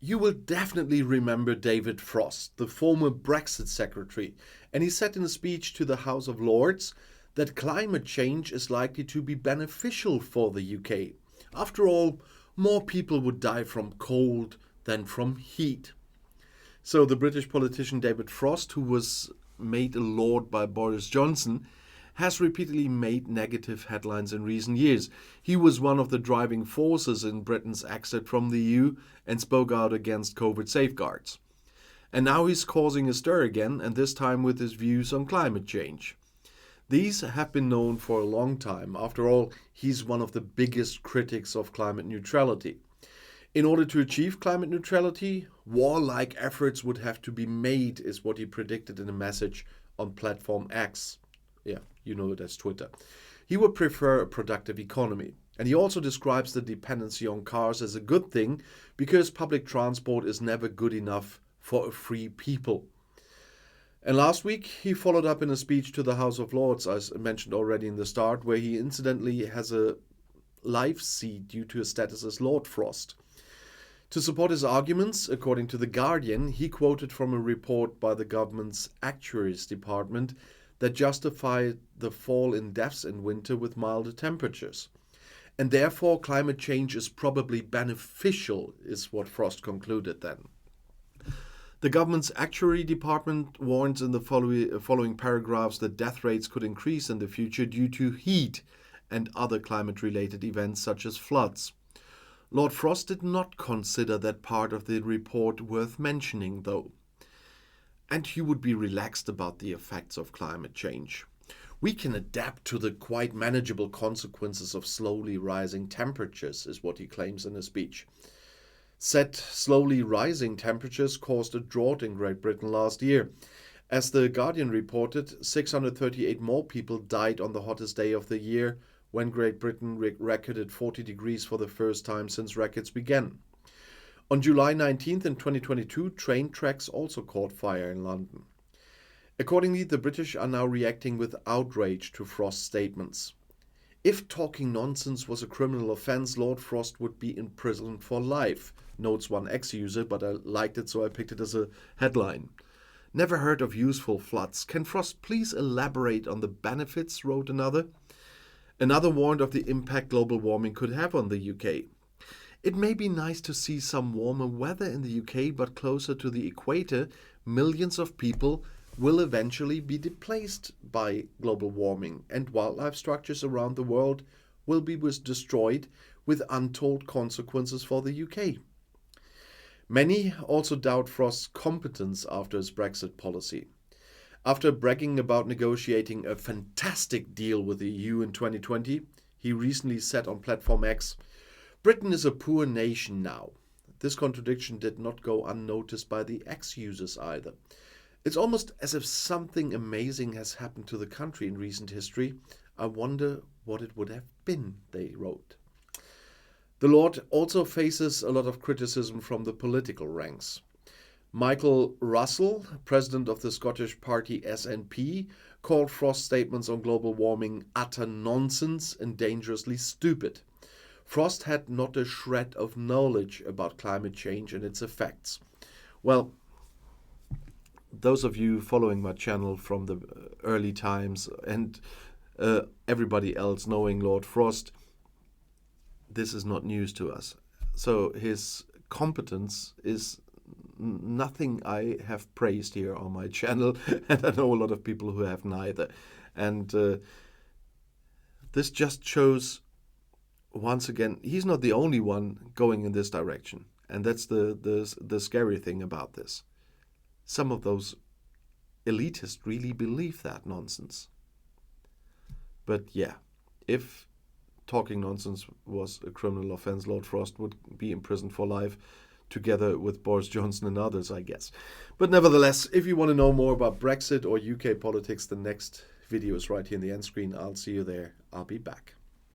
You will definitely remember David Frost, the former Brexit Secretary, and he said in a speech to the House of Lords that climate change is likely to be beneficial for the UK. After all, more people would die from cold than from heat. So the British politician David Frost, who was made a lord by Boris Johnson, has repeatedly made negative headlines in recent years. He was one of the driving forces in Britain's exit from the EU and spoke out against COVID safeguards. And now he's causing a stir again, and this time with his views on climate change. These have been known for a long time. After all, he's one of the biggest critics of climate neutrality. In order to achieve climate neutrality, warlike efforts would have to be made, is what he predicted in a message on platform X. Yeah, you know it as Twitter. He would prefer a productive economy. And he also describes the dependency on cars as a good thing because public transport is never good enough for a free people. And last week, he followed up in a speech to the House of Lords, as mentioned already in the start, where he incidentally has a life seat due to his status as Lord Frost. To support his arguments, according to The Guardian, he quoted from a report by the government's Actuaries Department that justified the fall in deaths in winter with milder temperatures. And therefore, climate change is probably beneficial, is what Frost concluded then. The government's Actuary Department warns in the following paragraphs that death rates could increase in the future due to heat and other climate-related events such as floods. Lord Frost did not consider that part of the report worth mentioning, though. And he would be relaxed about the effects of climate change. We can adapt to the quite manageable consequences of slowly rising temperatures, is what he claims in his speech. Said slowly rising temperatures caused a drought in Great Britain last year. As The Guardian reported, 638 more people died on the hottest day of the year when Great Britain recorded 40 degrees for the first time since records began. On July 19th in 2022, train tracks also caught fire in London. Accordingly, the British are now reacting with outrage to Frost's statements. If talking nonsense was a criminal offence, Lord Frost would be in prison for life, notes one ex-user, but I liked it so I picked it as a headline. Never heard of useful floods. Can Frost please elaborate on the benefits, wrote another. Another warned of the impact global warming could have on the UK. It may be nice to see some warmer weather in the UK, but closer to the equator, millions of people will eventually be displaced by global warming, and wildlife structures around the world will be destroyed with untold consequences for the UK. Many also doubt Frost's competence after his Brexit policy. After bragging about negotiating a fantastic deal with the EU in 2020, he recently said on Platform X, "Britain is a poor nation now." This contradiction did not go unnoticed by the ex-users either. It's almost as if something amazing has happened to the country in recent history. I wonder what it would have been, they wrote. The Lord also faces a lot of criticism from the political ranks. Michael Russell, president of the Scottish party SNP, called Frost's statements on global warming utter nonsense and dangerously stupid. Frost had not a shred of knowledge about climate change and its effects. Well, those of you following my channel from the early times and everybody else knowing Lord Frost, this is not news to us. So his competence is nothing I have praised here on my channel, and I know a lot of people who have neither. And this just shows, once again, he's not the only one going in this direction. And that's the scary thing about this. Some of those elitists really believe that nonsense. But yeah, if talking nonsense was a criminal offence, Lord Frost would be imprisoned for life, together with Boris Johnson and others, I guess. But nevertheless, if you want to know more about Brexit or UK politics, the next video is right here in the end screen. I'll see you there. I'll be back.